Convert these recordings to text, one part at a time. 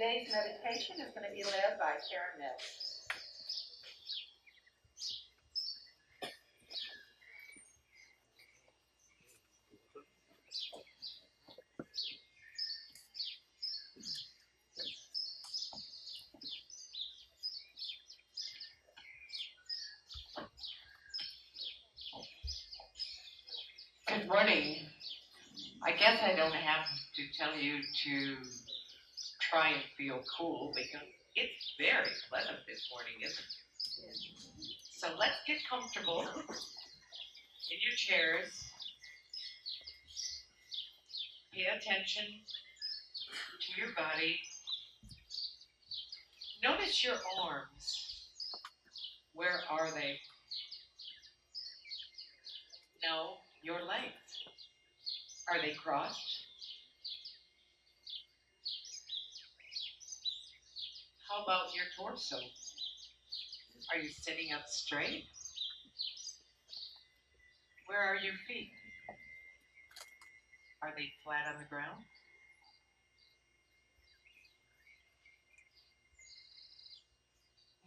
Today's meditation is going to be led by Carrel. Good morning. I guess I don't have to tell you to try and feel cool because it's very pleasant this morning, isn't it? So let's get comfortable in your chairs. Pay attention to your body. Notice your arms. Where are they? No, your legs. Are they crossed? How about your torso? Are you sitting up straight? Where are your feet? Are they flat on the ground?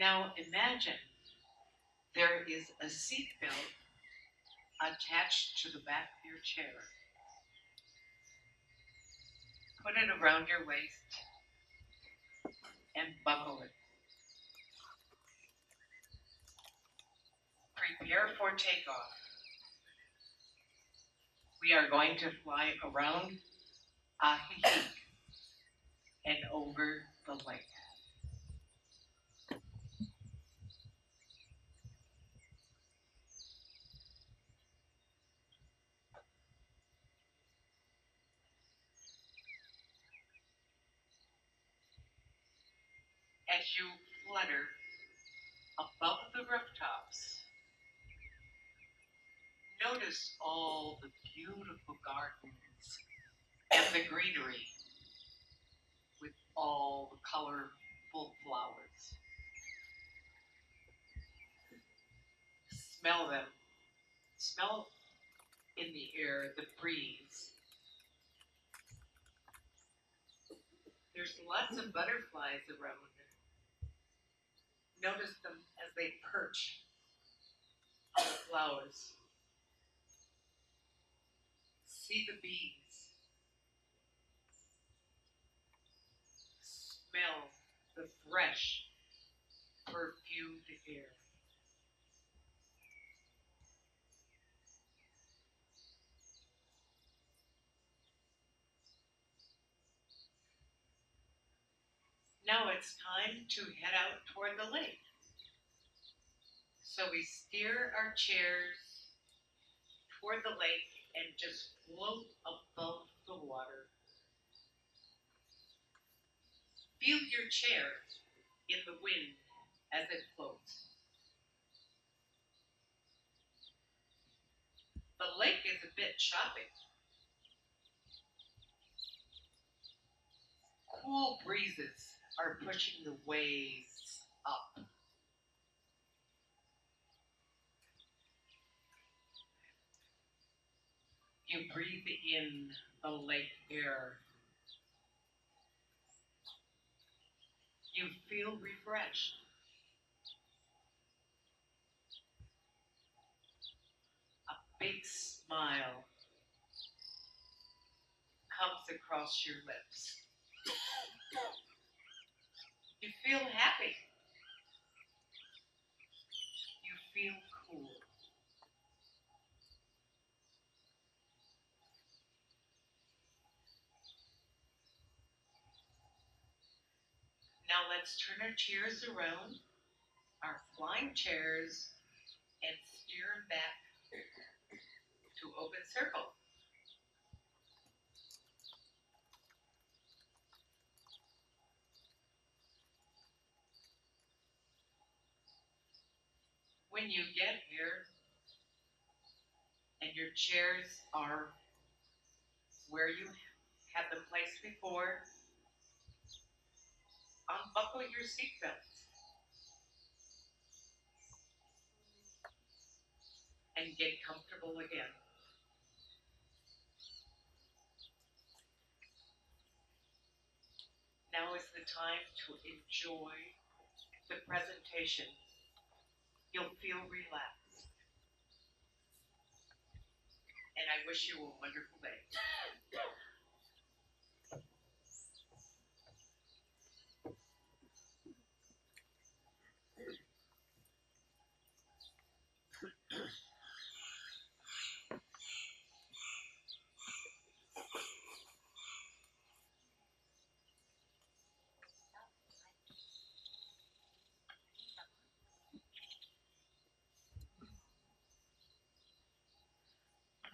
Now imagine there is a seat belt attached to the back of your chair. Put it around your waist and buckle it. Prepare for takeoff. We are going to fly around Ajijic and over the lake. As you flutter above the rooftops, notice all the beautiful gardens and the greenery with all the colorful flowers. Smell them. Smell in the air the breeze. There's lots of butterflies around. Notice them as they perch on the flowers. See the bees. Smell the fresh, perfumed air. Now it's time to head out toward the lake. So we steer our chairs toward the lake and just float above the water. Feel your chair in the wind as it floats. The lake is a bit choppy. Cool breezes are pushing the waves up. You breathe in the lake air. You feel refreshed. A big smile comes across your lips. You feel happy. You feel cool. Now let's turn our chairs around, our flying chairs, and steer them back to open circle. When you get here and your chairs are where you had them placed before, unbuckle your seatbelts and get comfortable again. Now is the time to enjoy the presentation. You'll feel relaxed. And I wish you a wonderful day.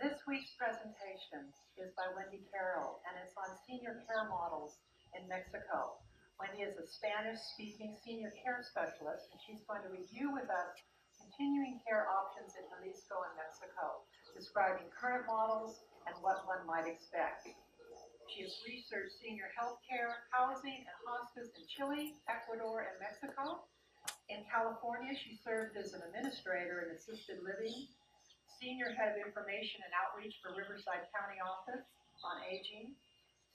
This week's presentation is by Wendy Carrel, and it's on senior care models in Mexico. Wendy is a Spanish-speaking senior care specialist, and she's going to review with us continuing care options in Jalisco and Mexico, describing current models and what one might expect. She has researched senior health care, housing, and hospice in Chile, Ecuador, and Mexico. In California, she served as an administrator in assisted living, Senior Head of Information and Outreach for Riverside County Office on Aging,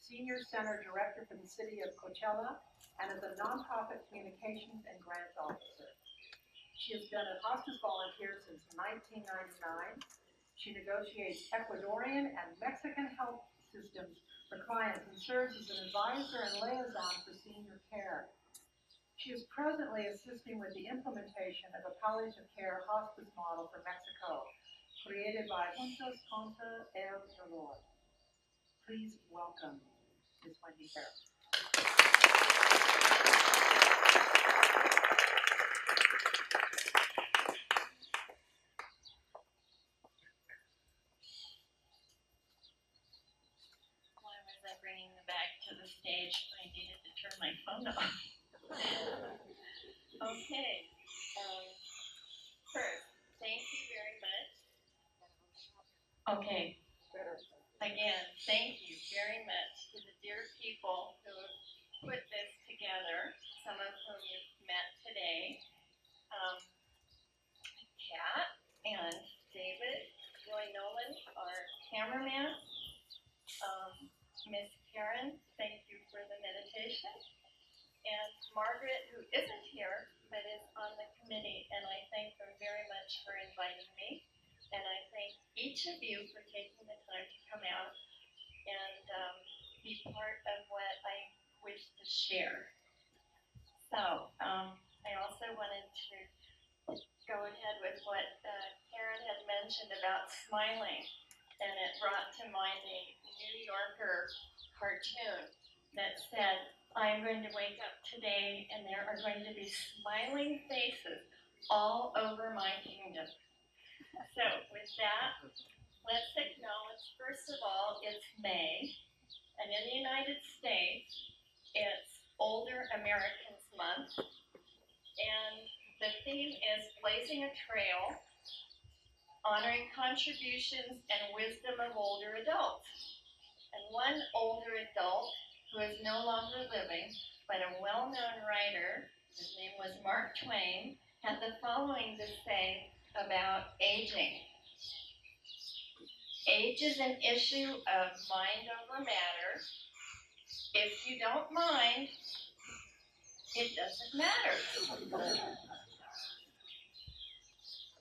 Senior Center Director for the City of Coachella, and as a nonprofit communications and grants officer. She has been a hospice volunteer since 1999. She negotiates Ecuadorian and Mexican health systems for clients and serves as an advisor and liaison for senior care. She is presently assisting with the implementation of a palliative care hospice model for Mexico, created by Juntos contra el Dolor. Please welcome Ms. Wendy Carrel. Why was I bringing the bag to the stage? I needed to turn my phone off. Okay. First, thank you very much. Okay. Again, thank you very much to the dear people who put this together, some of whom you've met today. Kat and David, Roy Nolan, our cameraman. Miss Karen, thank you for the meditation. And Margaret, who isn't here, but is on the committee, and I thank them very much for inviting me. And I thank each of you for taking the time to come out and be part of what I wish to share. So, I also wanted to go ahead with what Karen had mentioned about smiling, and it brought to mind a New Yorker cartoon that said, I'm going to wake up today and there are going to be smiling faces all over my kingdom. So with that, let's acknowledge, first of all, it's May, and in the United States, it's Older Americans Month, and the theme is Blazing a Trail, Honoring Contributions and Wisdom of Older Adults. And one older adult who is no longer living, but a well-known writer, his name was Mark Twain, had the following to say about aging. Age is an issue of mind over matter. If you don't mind, it doesn't matter.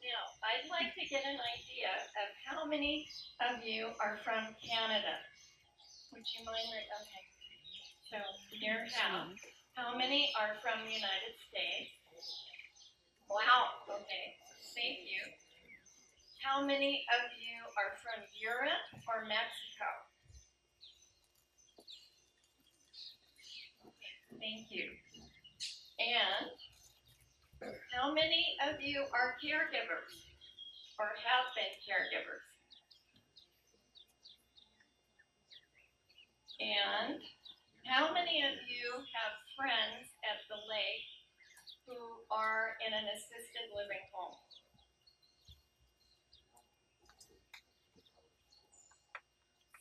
Now, I'd like to get an idea of how many of you are from Canada. Would you mind? Okay. So, dear Hal, how many are from the United States? Wow. Okay. Thank you. How many of you are from Europe or Mexico? Okay. Thank you. And how many of you are caregivers or have been caregivers? And how many of you have friends at the lake who are in an assisted living home?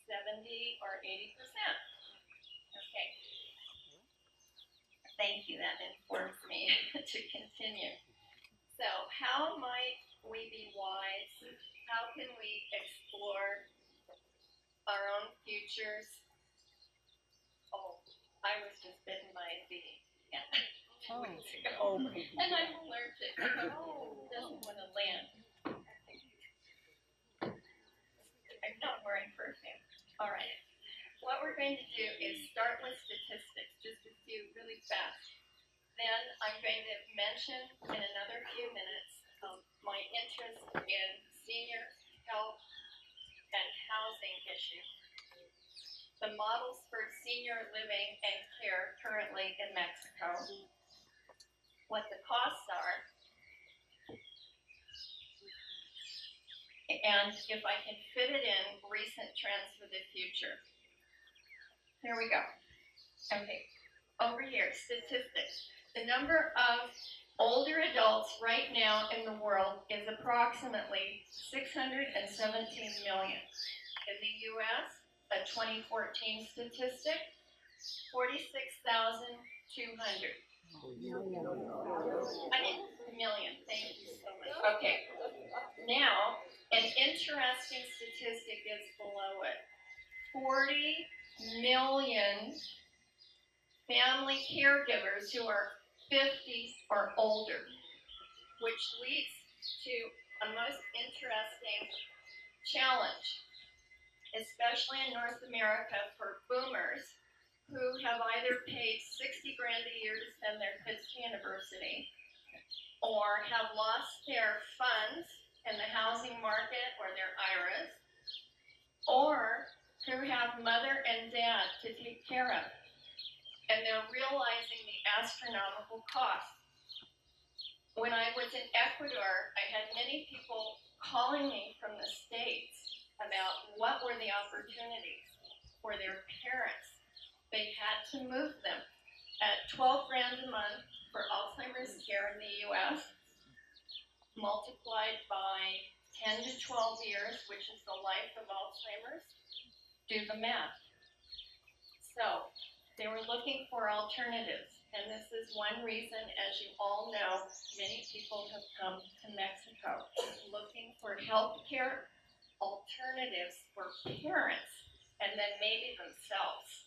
70 or 80%. Okay. Thank you, that informs me to continue. So, how might we be wise? How can we explore our own futures? Oh, I was just bitten by a bee 2 weeks ago. And I'm allergic. I doesn't want to land. I'm not wearing perfume. All right. What we're going to do is start with statistics, just a few really fast. Then I'm going to mention in another few minutes my interest in senior health and housing issues, the models for senior living and care currently in Mexico, what the costs are, and if I can fit it in, recent trends for the future. Here we go. Okay, over here, statistics. The number of older adults right now in the world is approximately 617 million. In the U.S., a 2014 statistic, 46,200. Million, thank you so much. Okay, now, an interesting statistic is below it. 40 million family caregivers who are 50 or older, which leads to a most interesting challenge, especially in North America for boomers who have either paid 60 grand a year to send their kids to university or have lost their funds in the housing market or their IRAs, or who have mother and dad to take care of. And they're realizing the astronomical cost. When I was in Ecuador, I had many people calling me from the States about what were the opportunities for their parents. They had to move them at 12 grand a month for Alzheimer's care in the U.S., multiplied by 10 to 12 years, which is the life of Alzheimer's. Do the math. So, they were looking for alternatives, and this is one reason, as you all know, many people have come to Mexico looking for health care alternatives for parents, and then maybe themselves.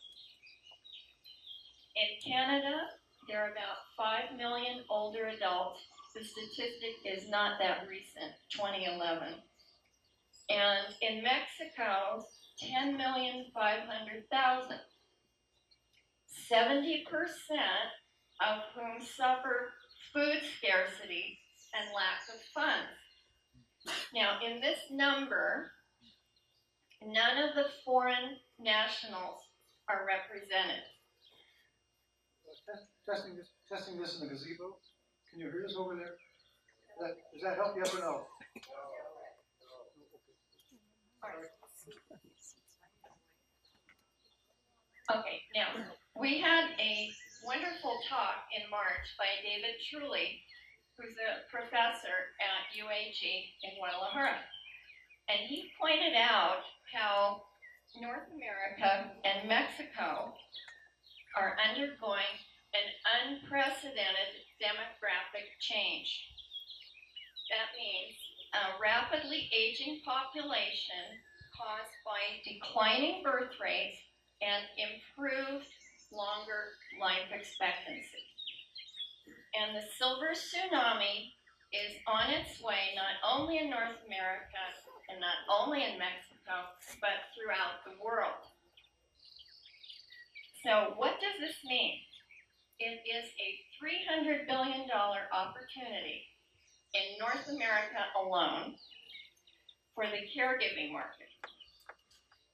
In Canada, there are about 5 million older adults. The statistic is not that recent, 2011. And in Mexico, 10,500,000. 70% of whom suffer food scarcity and lack of funds. Now, in this number, none of the foreign nationals are represented. Testing this in the gazebo. Can you hear us over there? Does that help? Yes or no? Okay, now, we had a wonderful talk in March by David Truly, who's a professor at UAG in Guadalajara. And he pointed out how North America and Mexico are undergoing an unprecedented demographic change. That means a rapidly aging population caused by declining birth rates and improved longer life expectancy. And the silver tsunami is on its way not only in North America and not only in Mexico, but throughout the world. So what does this mean? It is a $300 billion opportunity in North America alone for the caregiving market.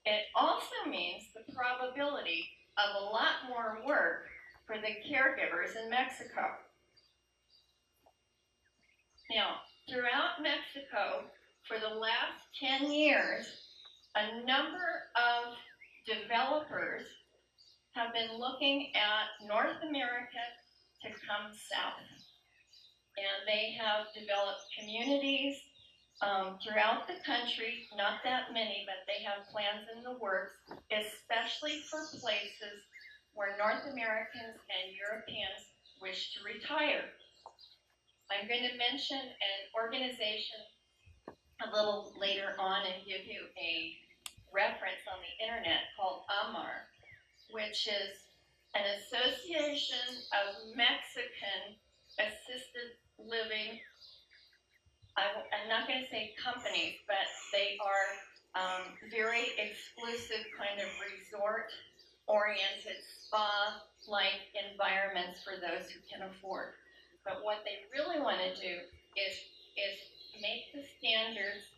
It also means the probability of a lot more work for the caregivers in Mexico. Now, throughout Mexico, for the last 10 years, a number of developers have been looking at North America to come south. And they have developed communities throughout the country, not that many, but they have plans in the works, especially for places where North Americans and Europeans wish to retire. I'm going to mention an organization a little later on and give you a reference on the internet called AMAR, which is an association of Mexican assisted living. I'm not going to say companies, but they are very exclusive kind of resort-oriented spa-like environments for those who can afford. But what they really want to do is make the standards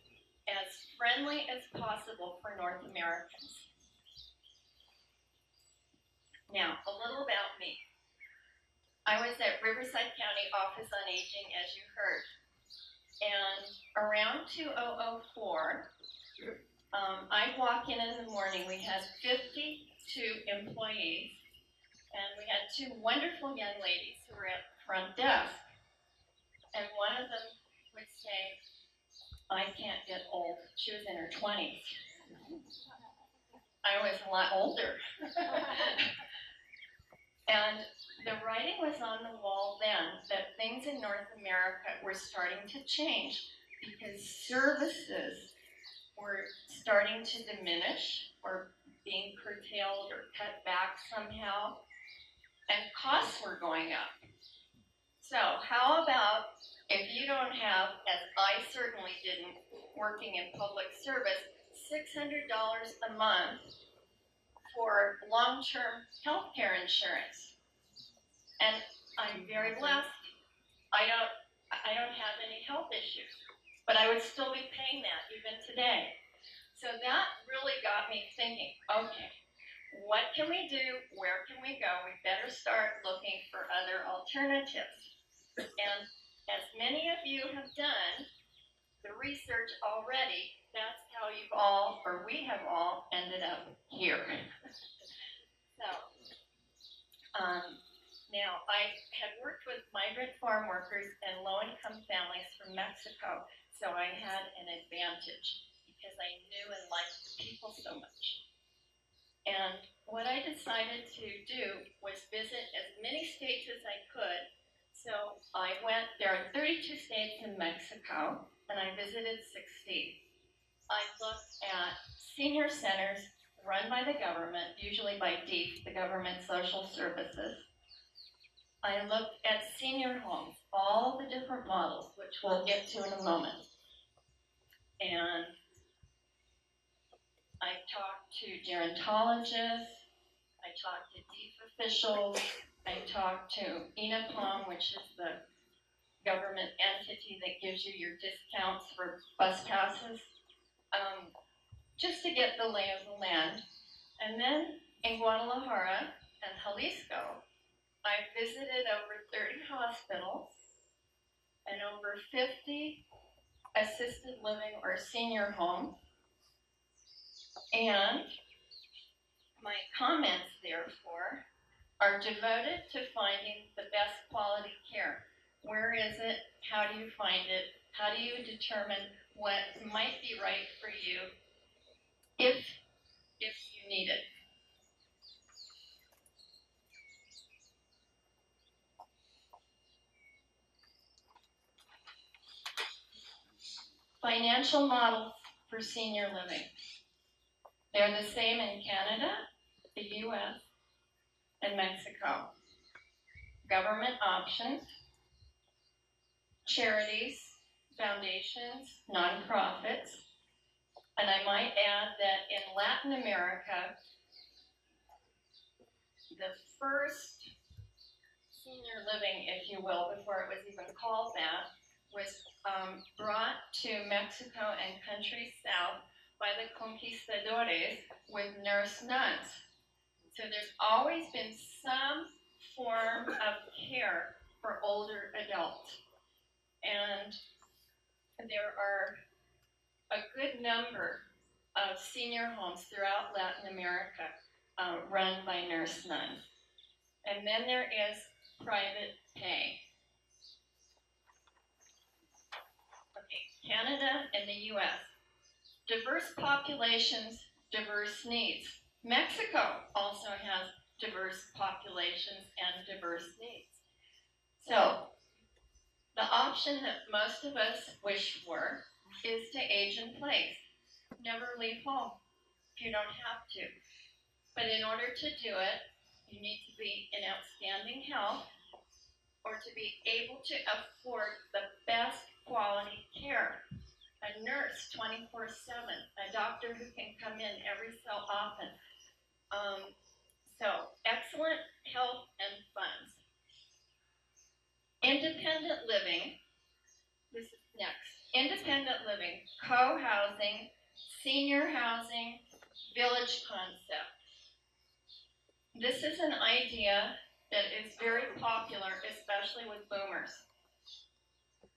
as friendly as possible for North Americans. Now, a little about me. I was at Riverside County Office on Aging, as you heard. And around 2004, I'd walk in the morning. We had 52 employees, and we had two wonderful young ladies who were at the front desk. And one of them would say, "I can't get old." She was in her 20s. I was a lot older. And the writing was on the wall then that things in North America were starting to change because services were starting to diminish or being curtailed or cut back somehow, and costs were going up. So how about if you don't have, as I certainly didn't, working in public service, $600 a month for long-term health care insurance. And I'm very blessed. I don't have any health issues, but I would still be paying that even today. So that really got me thinking, okay, what can we do? Where can we go? We better start looking for other alternatives. And as many of you have done the research already, that's how you've all, or we have all, ended up here. So, now I had worked with migrant farm workers and low-income families from Mexico, so I had an advantage because I knew and liked the people so much. And what I decided to do was visit as many states as I could. So I went, there are 32 states in Mexico, and I visited 60. I looked at senior centers run by the government, usually by DEEF, the Government Social Services. I looked at senior homes, all the different models, which we'll get to in a moment. And I talked to gerontologists, I talked to DEEF officials, I talked to INAPOM, which is the government entity that gives you your discounts for bus passes, just to get the lay of the land. And then in Guadalajara and Jalisco, I visited over 30 hospitals and over 50 assisted living or senior homes. And my comments, therefore, are devoted to finding the best quality care. Where is it? How do you find it? How do you determine what might be right for you if you need it? Financial models for senior living. They're the same in Canada, the US, and Mexico. Government options, charities, foundations, nonprofits, and I might add that in Latin America, the first senior living, if you will, before it was even called that, was brought to Mexico and countries south by the conquistadores with nurse nuns. So there's always been some form of care for older adults. And there are a good number of senior homes throughout Latin America run by nurse nuns. And then there is private pay. Okay, Canada and the US. Diverse populations, diverse needs. Mexico also has diverse populations and diverse needs. So, the option that most of us wish for is to age in place. Never leave home if you don't have to. But in order to do it, you need to be in outstanding health, or to be able to afford the best quality care. A nurse 24/7, a doctor who can come in every so often. So, excellent health and funds. Independent living, this is next. Independent living, co-housing, senior housing, village concept. This is an idea that is very popular, especially with boomers.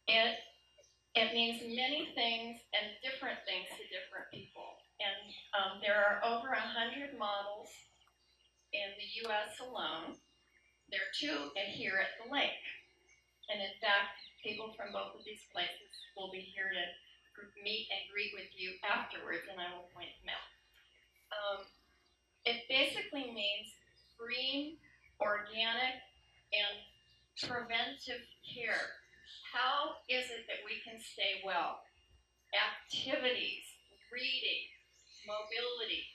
It means many things and different things to different people. And there are over 100 models in the U.S. alone. There are 2 here at the lake. And in fact, people from both of these places will be here to meet and greet with you afterwards, and I will point them out. It basically means green, organic, and preventive care. How is it that we can stay well? Activities, reading, mobility.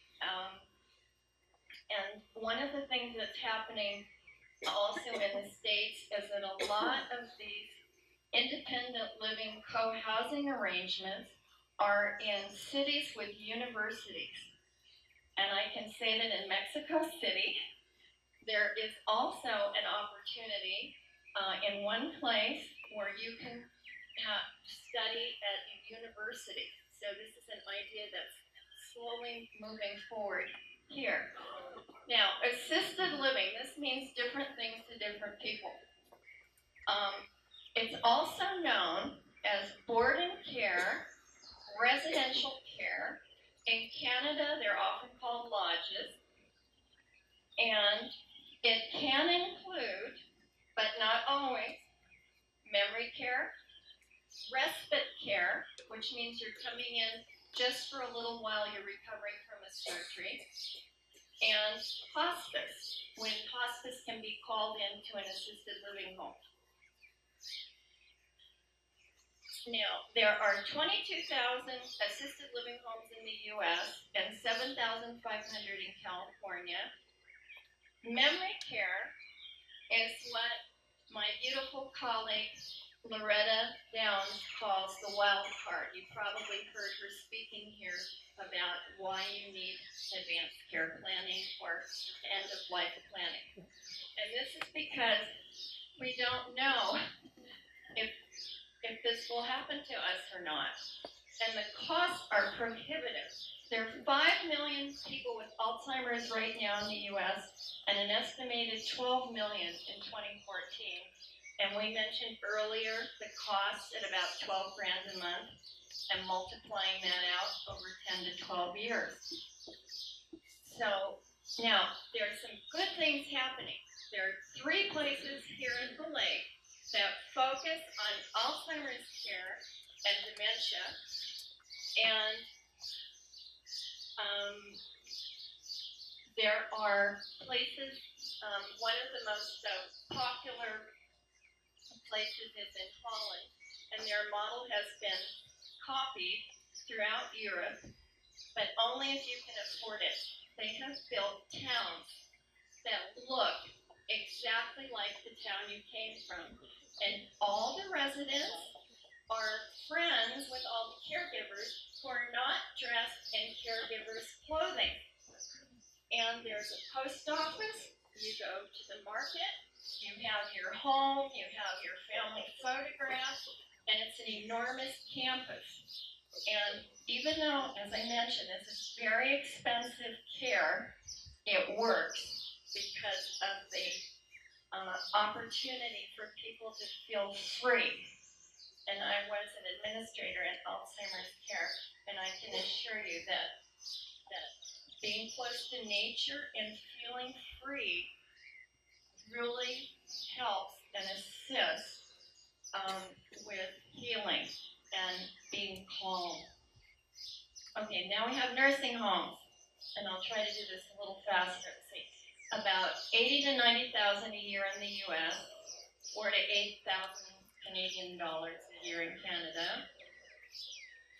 And one of the things that's happening also in the States is that a lot of these independent living co-housing arrangements are in cities with universities. And I can say that in Mexico City, there is also an opportunity in one place where you can study at a university. So this is an idea that's slowly moving forward here. Now, assisted living, this means different things to different people. It's also known as board and care, residential care. In Canada, they're often called lodges. And it can include, but not always, memory care, respite care, which means you're coming in just for a little while you're recovering from a surgery, and hospice, when hospice can be called into an assisted living home. Now, there are 22,000 assisted living homes in the U.S. and 7,500 in California. Memory care is what my beautiful colleague Loretta Downs calls the wild card. You probably heard her speaking here about why you need advanced care planning or end-of-life planning. And this is because we don't know if this will happen to us or not. And the costs are prohibitive. There are 5 million people with Alzheimer's right now in the U.S. and an estimated 12 million in 2014. And we mentioned earlier the cost at about 12 grand a month and multiplying that out over 10 to 12 years. So now there are some good things happening. There are 3 places here at the lake that focus on Alzheimer's care and dementia. And there are places, one of the most popular places is in Holland, and their model has been copied throughout Europe, but only if you can afford it. They have built towns that look exactly like the town you came from, and all the residents are friends with all the caregivers who are not dressed in caregivers' clothing. And there's a post office, you go to the market, you have your home, you have your family photograph, and it's an enormous campus. And even though, as I mentioned, this is very expensive care, it works because of the opportunity for people to feel free. And I was an administrator in Alzheimer's care, and I can assure you that being close to nature and feeling free really helps and assists with healing and being calm. Okay, now we have nursing homes, and I'll try to do this a little faster. Let's see, about 80 to 90,000 a year in the U.S., 4 to 8,000 Canadian dollars a year in Canada,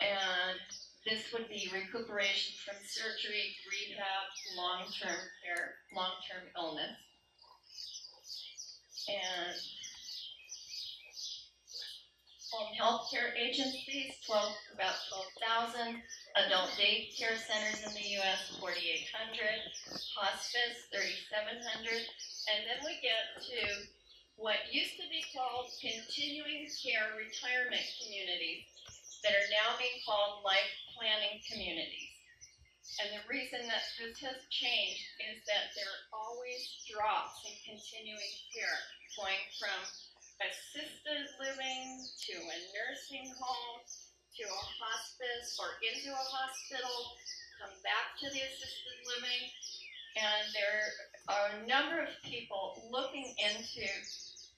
and this would be recuperation from surgery, rehab, long-term care, long-term illness. And home health care agencies, about 12,000. Adult daycare centers in the U.S., 4,800. Hospice, 3,700. And then we get to what used to be called continuing care retirement communities that are now being called life planning communities. And the reason that this has changed is that there are always drops in continuing care, going from assisted living to a nursing home to a hospice or into a hospital, come back to the assisted living. And there are a number of people looking into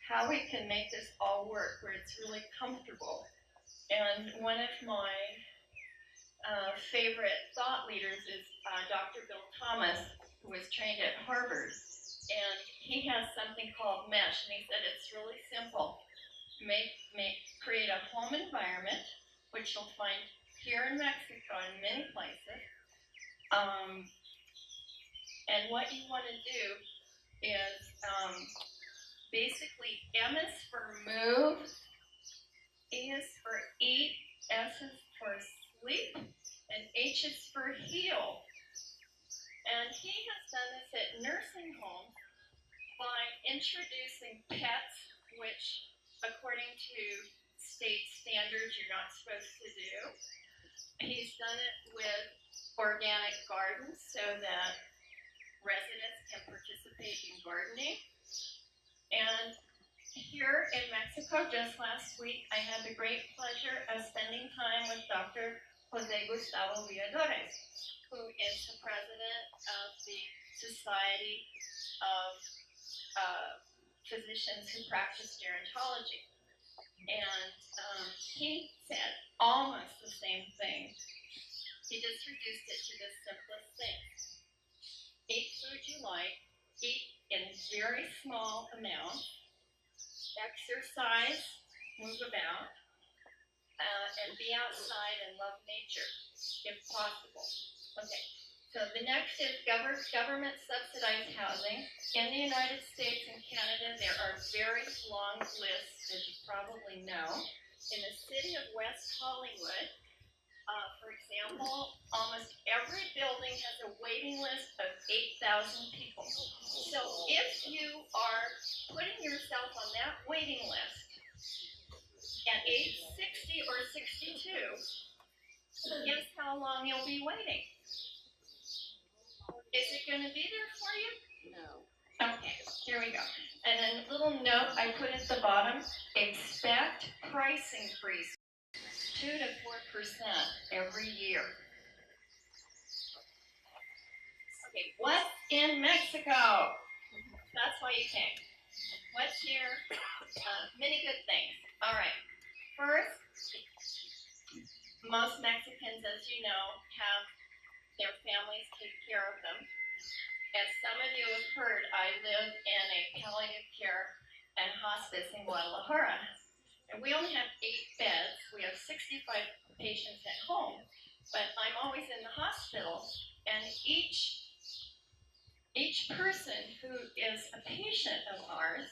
how we can make this all work where it's really comfortable. And one of my favorite thought leaders is Dr. Bill Thomas, who was trained at Harvard. And he has something called MESH, and he said it's really simple. Create a home environment, which you'll find here in Mexico in many places. And what you want to do is basically M is for move, E is for eat, S is for sleep, and H is for heal. And he has done this at nursing homes by introducing pets, which according to state standards you're not supposed to do. He's done it with organic gardens so that residents can participate in gardening. And here in Mexico, just last week, I had the great pleasure of spending time with Dr. Jose Gustavo Villadores, who is the president of the Society of Physicians who Practice Gerontology. And he said almost the same thing. He just reduced it to the simplest thing. Eat food you like, eat in very small amounts, exercise, move about, and be outside and love nature, if possible. Okay, so the next is government subsidized housing. In the United States and Canada, there are very long lists, as you probably know. In the city of West Hollywood, for example, almost every building has a waiting list of 8,000 people. So if you are putting yourself on that waiting list at age 60 or 62, guess how long you'll be waiting? Is it going to be there for you? No. Okay, here we go. And then a little note I put at the bottom, expect price increase 2 to 4% every year. Okay, what's in Mexico? That's why you came. What's here? Many good things. All right. First, most Mexicans, as you know, have their families take care of them. As some of you have heard, I live in a palliative care and hospice in Guadalajara. And we only have 8 beds. We have 65 patients at home, but I'm always in the hospital. And each person who is a patient of ours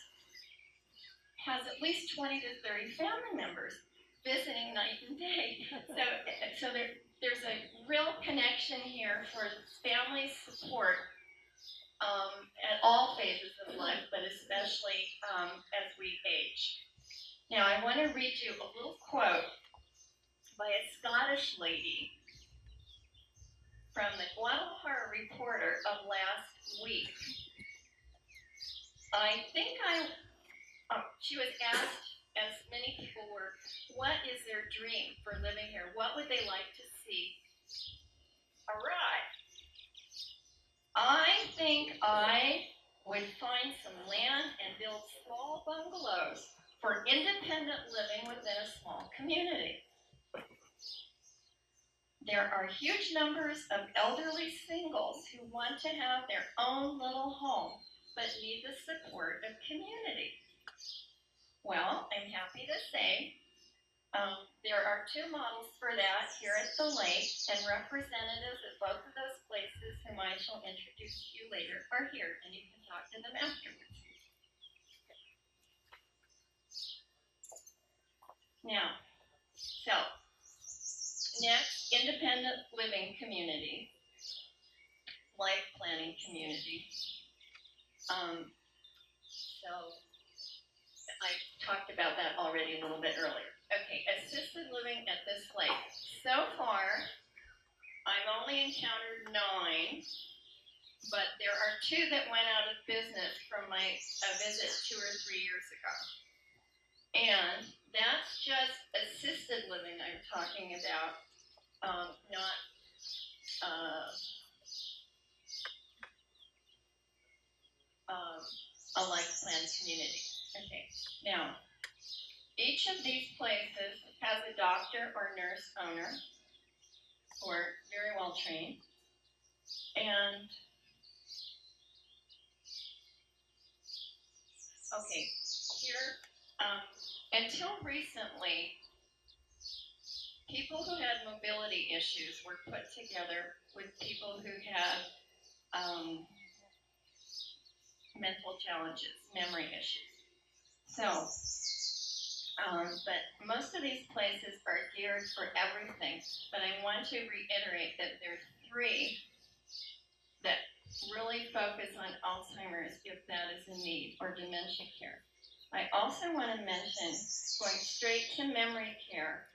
has at least 20 to 30 family members visiting night and day. So there's a real connection here for family support at all phases of life, but especially as we age. Now, I want to read you a little quote by a Scottish lady from the Guadalajara Reporter of last week. She was asked, as many people were, what is their dream for living here? What would they like to see arrive? I think I would find some land and build small bungalows for independent living within a small community. There are huge numbers of elderly singles who want to have their own little home, but need the support of community. Well, I'm happy to say There are 2 models for that here at the lake, and representatives of both of those places, whom I shall introduce to you later, are here, and you can talk to them afterwards. Now, so, next, independent living community, life planning community. So, I talked about that already a little bit earlier. Okay, assisted living at this lake. So far, I've only encountered 9, but there are 2 that went out of business from my visit 2 or 3 years ago. And that's just assisted living I'm talking about, not a life plan community. Okay, now, each of these places has a doctor or nurse owner who are very well trained. And, okay, here, until recently, people who had mobility issues were put together with people who had mental challenges, memory issues. So, but most of these places are geared for everything. But I want to reiterate that there's 3 that really focus on Alzheimer's if that is a need, or dementia care. I also want to mention, going straight to memory care,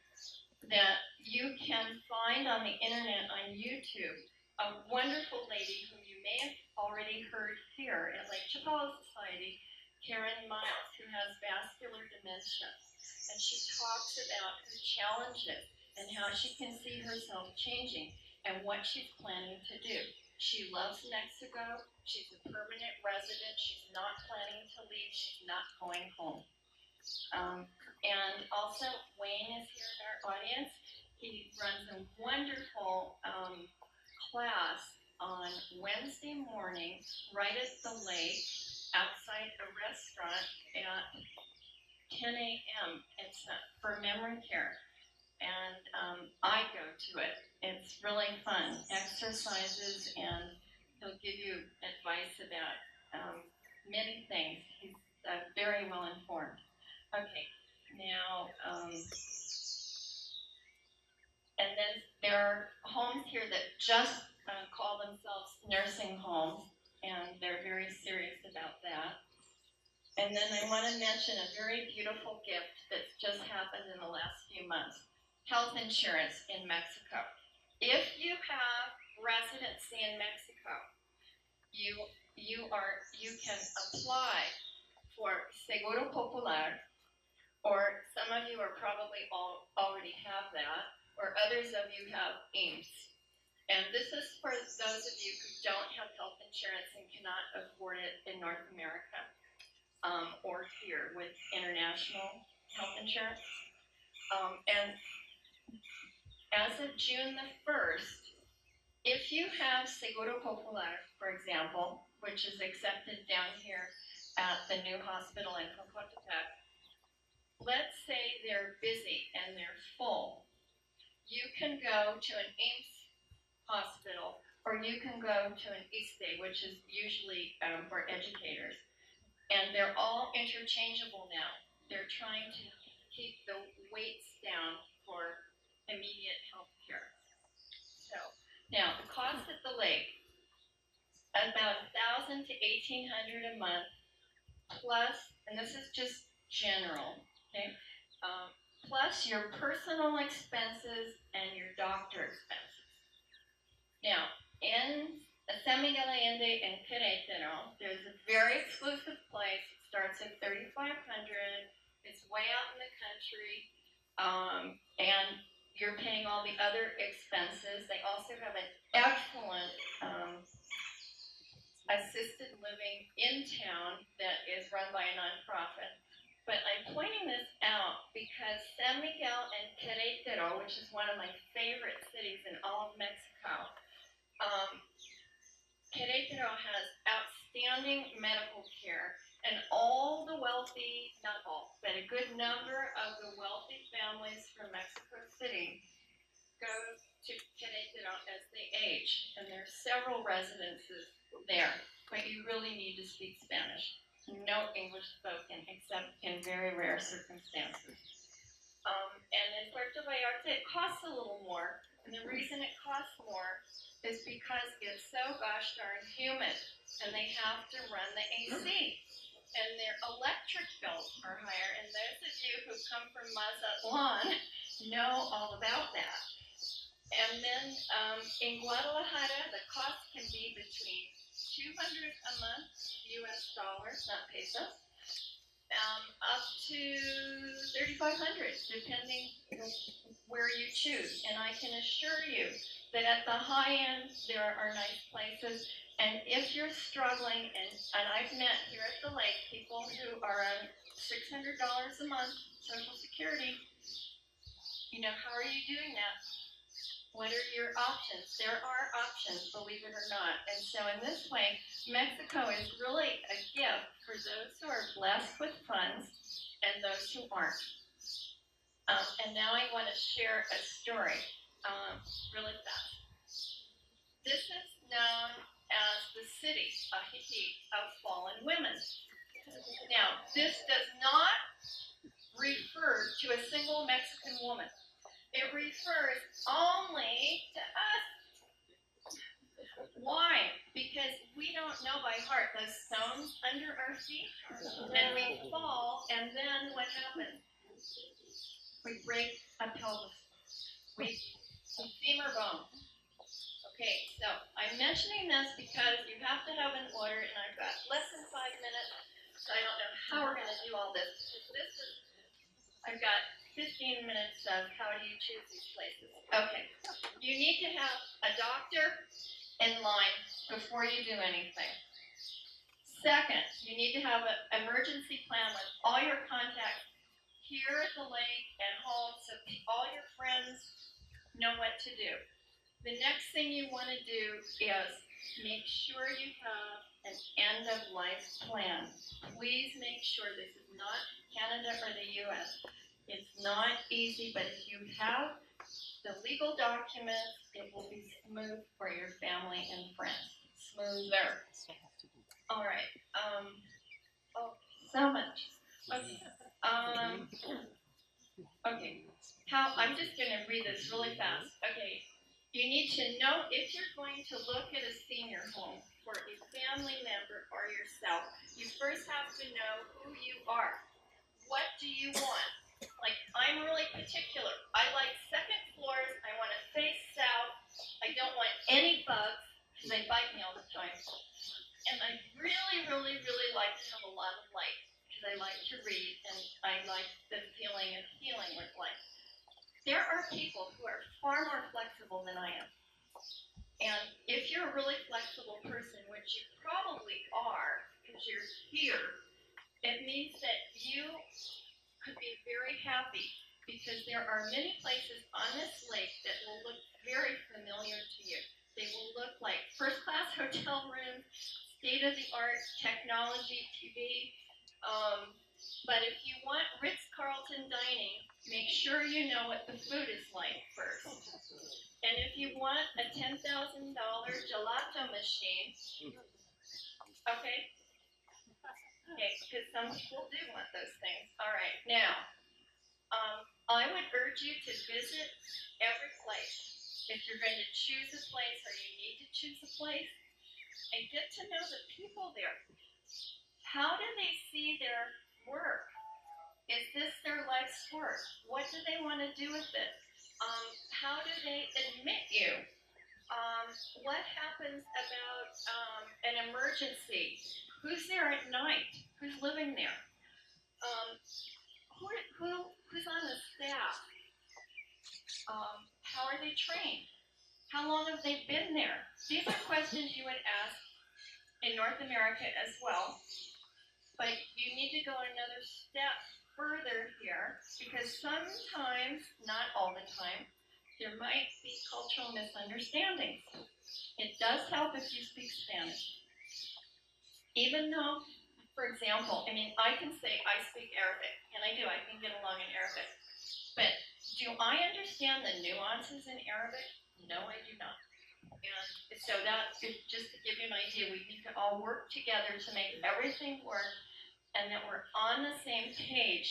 that you can find on the internet on YouTube a wonderful lady whom you may have already heard here at Lake Chapala Society, Karen Miles, who has vascular dementia. And she talks about her challenges and how she can see herself changing and what she's planning to do. She loves Mexico. She's a permanent resident. She's not planning to leave. She's not going home. And also, Wayne is here in our audience. He runs a wonderful class on Wednesday morning right at the lake outside a restaurant at 10 a.m. It's for memory care. And I go to it. It's really fun. Exercises, and he'll give you advice about many things. He's very well informed. Okay, now, and then there are homes here that just call themselves nursing homes, and they're very serious about that. And then I want to mention a very beautiful gift that's just happened in the last few months. Health insurance in Mexico. If you have residency in Mexico, you can apply for Seguro Popular, or some of you are probably already have that, or others of you have AIMS. And this is for those of you who don't have health insurance and cannot afford it in North America, or here with international health insurance. And as of June the 1st, if you have Seguro Popular, for example, which is accepted down here at the new hospital in Cocotepec, let's say they're busy and they're full. You can go to an AIMS hospital, or you can go to an ISTE, which is usually for educators. And they're all interchangeable now. They're trying to keep the waits down for immediate health care. So, now the cost at the lake, about $1,000 to $1,800 a month, plus, and this is just general, okay, plus your personal expenses and your doctor expenses. Now, in San Miguel Allende and Querétaro, there's a very exclusive place. It starts at $3,500. It's way out in the country, and you're paying all the other expenses. They also have an excellent assisted living in town that is run by a nonprofit. But I'm pointing this out because San Miguel and Querétaro, which is one of my favorite cities in all of Mexico, Querétaro has outstanding medical care, And all the wealthy, not all, but a good number of the wealthy families from Mexico City go to Querétaro as they age. And there are several residences there, but you really need to speak Spanish. No English spoken except in very rare circumstances. And in Puerto Vallarta, it costs a little more. And the reason it costs more is because it's so gosh darn humid, and they have to run the AC. And their electric bills are higher. And those of you who come from Mazatlan know all about that. And then in Guadalajara, the cost can be between $200 a month, US dollars, not pesos, up to $3,500, depending where you choose. And I can assure you that at the high end, there are nice places. And if you're struggling, and I've met here at the lake people who are on $600 a month, Social Security, how are you doing that? What are your options? There are options, believe it or not. And so in this way, Mexico is really a gift for those who are blessed with funds and those who aren't. And now I want to share a story really fast. This is known as the city, Ajijic, of fallen women. Now, this does not refer to a single Mexican woman. It refers only to us. Why? Because we don't know by heart those stones under our feet, and we fall, and then what happens? We break a pelvis. We femur bone. Okay, so I'm mentioning this because you have to have an order, and I've got less than 5 minutes, so I don't know how we're going to do all this. I've got 15 minutes of how do you choose these places. Okay, you need to have a doctor in line before you do anything. Second, you need to have an emergency plan with all your contacts here at the lake and home so all your friends know what to do. The next thing you want to do is make sure you have an end-of-life plan. Please make sure this is not Canada or the U.S. It's not easy, but if you have the legal documents, it will be smooth for your family and friends. Smoother. All right. So much. Okay. Okay. I'm just going to read this really fast. Okay. You need to know if you're going to look at a senior home for a family member or yourself, you first have to know who you are. What do you want? Like, I'm really particular. I like second floors. I want to face south. I don't want any bugs because they bite me all the time. And I really, really, really like to have a lot of light because I like to read and I like the feeling of healing with light. There are people who are far more flexible than I am. And if you're a really flexible person, which you probably are because you're here, it means that you could be very happy because there are many places on this lake that will look very familiar to you. They will look like first-class hotel rooms, state-of-the-art technology, TV. But if you want Ritz-Carlton dining, make sure you know what the food is like first. And if you want a $10,000 gelato machine, okay, because some people do want those things. All right, now, I would urge you to visit every place. If you're going to choose a place or you need to choose a place, and get to know the people there. How do they see their work? Is this their life's work? What do they want to do with it? How do they admit you? What happens about an emergency? Who's there at night? Who's living there? Who's on the staff? How are they trained? How long have they been there? These are questions you would ask in North America as well. But you need to go another step further here because sometimes, not all the time, there might be cultural misunderstandings. It does help if you speak Spanish. Even though For example, I mean, I can say I speak Arabic, and I do, I can get along in Arabic. But do I understand the nuances in Arabic? No, I do not. And so that is just to give you an idea, we need to all work together to make everything work and that we're on the same page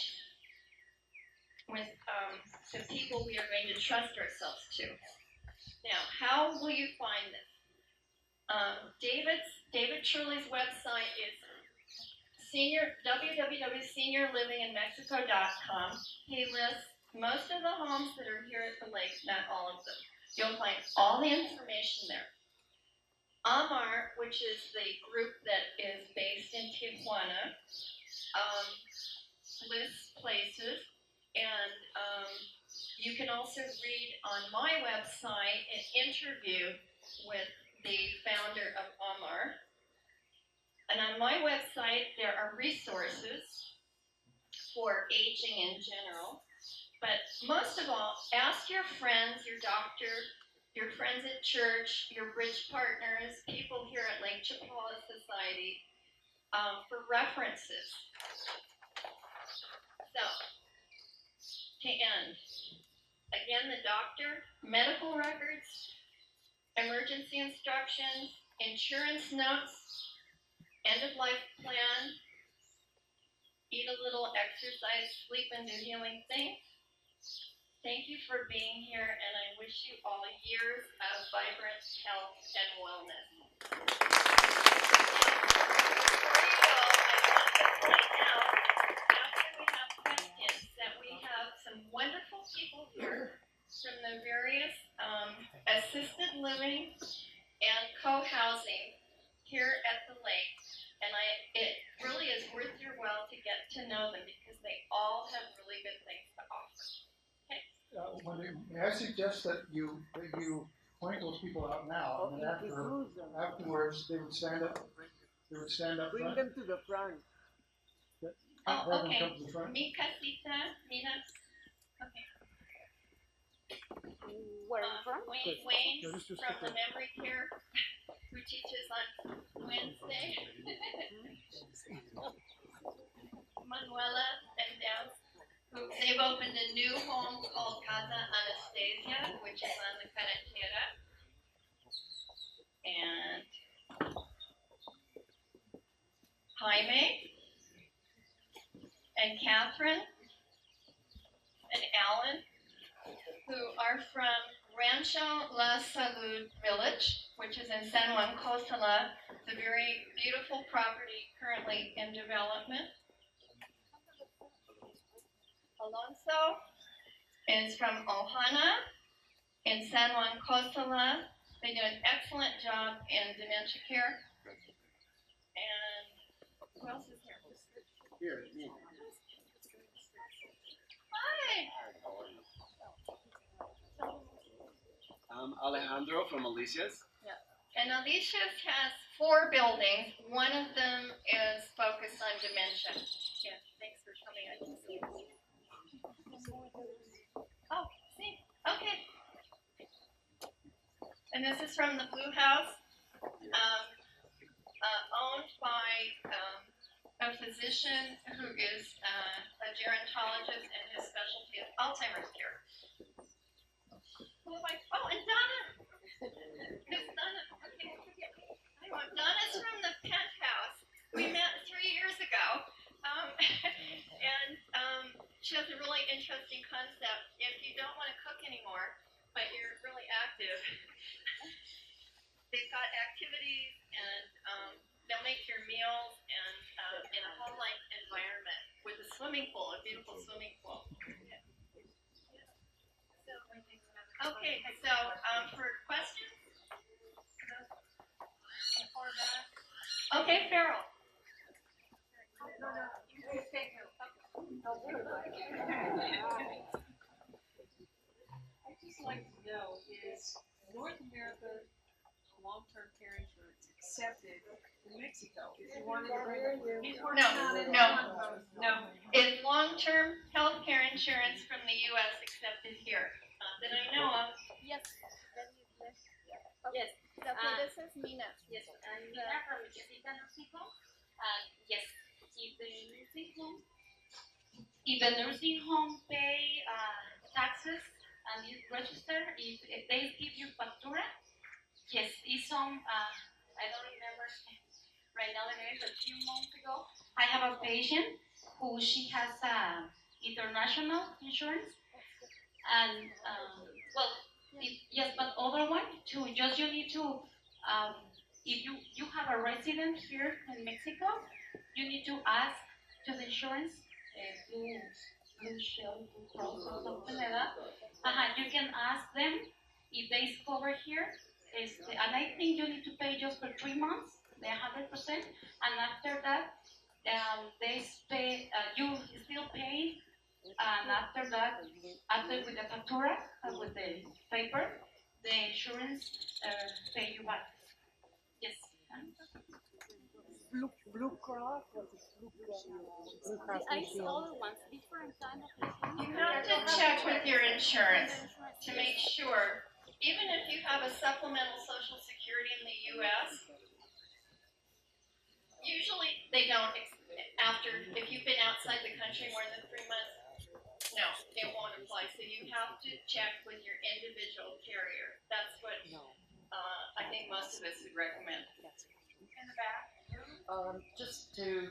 with the people we are going to trust ourselves to. Now, how will you find this? David Truly's website is www.seniorlivinginmexico.com. He lists most of the homes that are here at the lake, not all of them. You'll find all the information there. Amar, which is the group that is based in Tijuana, lists places, and you can also read on my website an interview with the founder of Amar. And on my website, there are resources for aging in general. But most of all, ask your friends, your doctor, your friends at church, your bridge partners, people here at Lake Chapala Society, for references. So, to end, again, the doctor, medical records, emergency instructions, insurance notes, end-of-life plan, eat a little, exercise, sleep, and do healing things. Thank you for being here, and I wish you all years of vibrant health and wellness. Before you go, I want to point out, after we have questions, that we have some wonderful people here from the various assisted living and co-housing here at the lake, and it really is worth your while to get to know them because they all have really good things to offer. Wendy, may I suggest that you point those people out now, and then afterwards they would stand up. Bring them to the front. Oh, Have them okay. come to the front. Mi casita, Mina. Okay. Where from? Wayne No, just from the memory care, who teaches on Wednesday. Manuela and Debs, they've opened a new home called Casa Anastasia, which is on the Carretera. And Jaime and Catherine and Alan, who are from Rancho La Salud Village, which is in San Juan Costala, the very beautiful property currently in development. Alonso is from Ohana in San Juan Costala. They do an excellent job in dementia care. And who else is here? Here, me. Hi. I'm Alejandro from Alicia's. And Alicia's has 4 buildings. One of them is focused on dementia. Yeah, thanks for coming. I can see you. Oh, see, okay. And this is from the Blue House, owned by a physician who is a gerontologist, and his specialty is Alzheimer's care. Who am I? Oh, and Donna. Miss Donna. Okay. Donna's from the Penthouse. We met 3 years ago. And she has a really interesting concept. If you don't want to cook anymore, but you're really active, they've got activities, and they'll make your meals and in a home-like environment with a swimming pool, a beautiful swimming pool. Okay, so for questions? Okay, Carrel. I'd just like to know, is North America long-term care insurance accepted in Mexico? If you wanted to bring No. Is long-term health care insurance from the U.S. accepted here? That I know of. Yes. Okay, this is Mina. Yes, I'm Mina from Ajijic, Mexico. Yes, if the nursing home pay taxes and is registered, if they give you factura, yes, it's some, I don't remember right now the name, but a few months ago, I have a patient who she has international insurance, and well, yes, but other one too. Just you need to, if you have a resident here in Mexico, you need to ask to the insurance, Blue Shield, Blue Cross, or something like that. You can ask them if they cover here. And I think you need to pay just for 3 months, the 100%, and after that, they pay. You still pay, and after that, after with the factura, with the paper, the insurance pay you back. Yes. Blue Cross, what is Blue Cross? Blue Cross The Blue Shield. other ones, different kind of insurance. You have to check with your insurance to make sure, even if you have a supplemental social security in the US, usually they don't, if you've been outside the country more than 3 months, no, it won't apply. So you have to check with your individual carrier. That's what I think most of us would recommend. In the back. Just to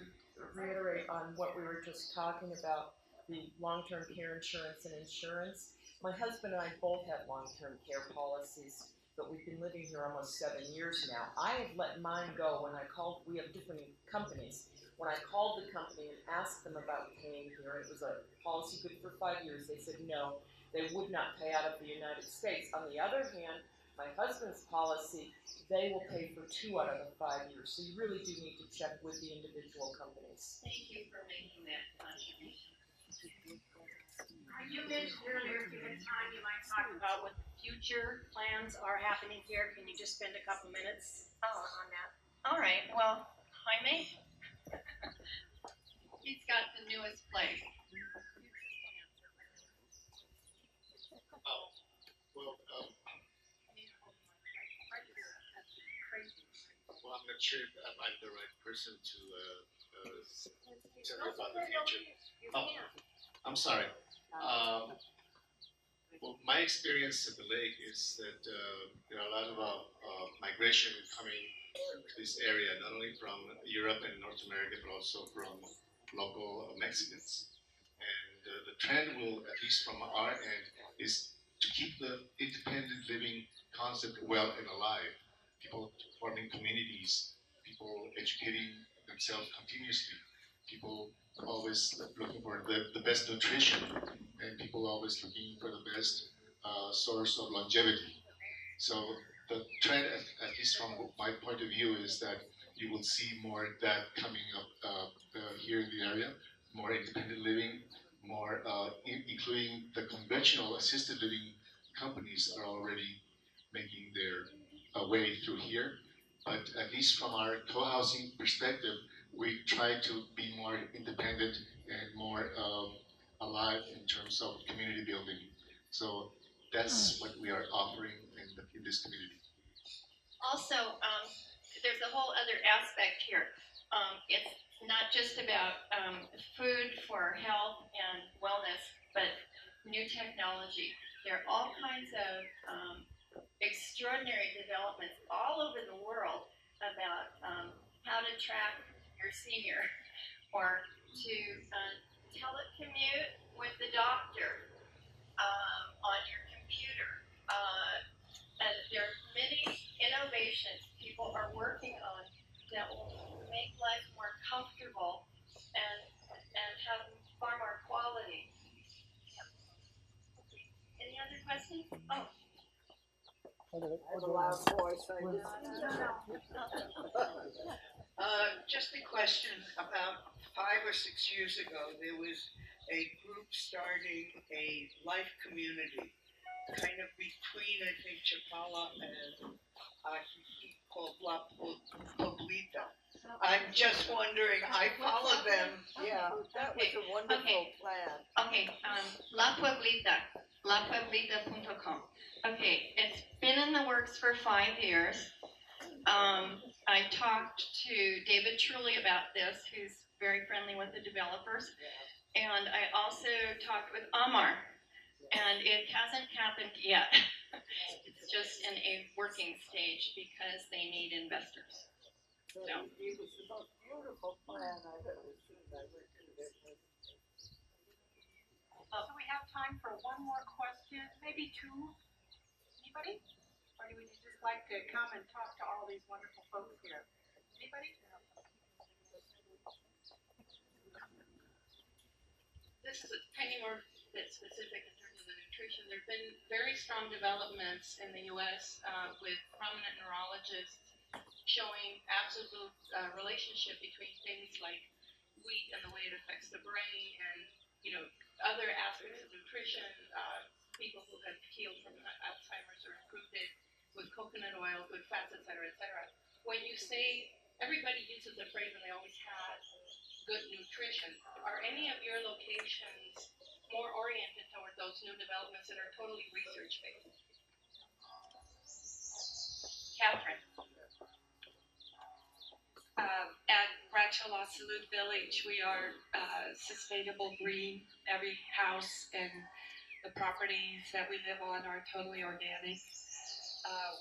reiterate on what we were just talking about, the long-term care insurance and insurance. My husband and I both have long-term care policies, but we've been living here almost 7 years now. I have let mine go when I called. We have different companies. When I called the company and asked them about paying here, it was a policy good for 5 years. They said no, they would not pay out of the United States. On the other hand, my husband's policy, they will pay for 2 out of the 5 years. So you really do need to check with the individual companies. Thank you for making that contribution. You mentioned earlier, if you had time, you might talk about what the future plans are happening here. Can you just spend a couple minutes on that? All right, well, Jaime, he's got the newest place. Well, I'm not sure if I'm the right person to tell you about the future. Oh, I'm sorry. Well, my experience at the lake is that there are a lot of migration coming to this area, not only from Europe and North America, but also from local Mexicans. And the trend will, at least from our end, is to keep the independent living concept well and alive. People forming communities, people educating themselves continuously, people always looking for the best nutrition, and people always looking for the best source of longevity. So the trend, at least from my point of view, is that you will see more of that coming up here in the area, more independent living, more including the conventional assisted living companies are already making their way through here. But at least from our co-housing perspective, we try to be more independent and more alive in terms of community building. So that's what we are offering in this community. Also, there's a whole other aspect here. It's not just about food for health and wellness, but new technology. There are all kinds of extraordinary developments all over the world about how to track your senior or to telecommute with the doctor on your computer. And there are many innovations people are working on that will make life more comfortable and have far more quality. Any other questions? Oh. With a loud voice, I Just a question. About 5 or 6 years ago, there was a group starting a life community, kind of between, I think, Chapala and Ajijic, called La Poblita. I'm just wondering, I follow them. Yeah, that was a wonderful plan. Okay, La Pueblita, lapueblita.com. Okay, it's been in the works for 5 years. I talked to David Truly about this, who's very friendly with the developers, and I also talked with Amar, and it hasn't happened yet. It's just in a working stage because they need investors. So. It was the most beautiful plan I've ever seen. I went to it. So we have time for one more question, maybe two. Anybody? Or do we just like to come and talk to all these wonderful folks here? Anybody? This is a tiny more bit specific in terms of the nutrition. There have been very strong developments in the U.S. With prominent neurologists showing absolute relationship between things like wheat and the way it affects the brain, and other aspects of nutrition. People who have healed from Alzheimer's or improved it with coconut oil, good fats, et cetera, et cetera. When you say everybody uses the phrase and they always had good nutrition, are any of your locations more oriented toward those new developments that are totally research-based? Catherine. At Rancho La Salud Village, we are sustainable green. Every house and the properties that we live on are totally organic.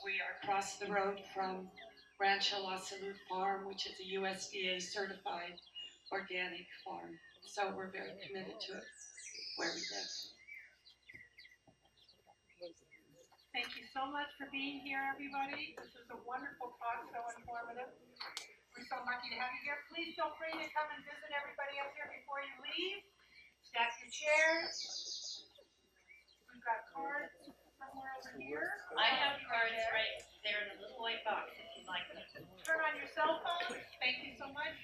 We are across the road from Rancho La Salud Farm, which is a USDA certified organic farm. So we're very committed to it where we live. Thank you so much for being here, everybody. This is a wonderful talk, so informative. We're so lucky to have you here. Please feel free to come and visit everybody up here before you leave. Stack your chairs. We've got cards somewhere over here. I have cards right there in the little white box if you'd like them. Turn on your cell phone. Thank you so much.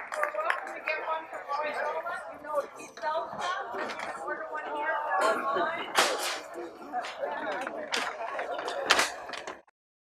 You're welcome to get one from Loyola. You know he sells them. You can order one here or online.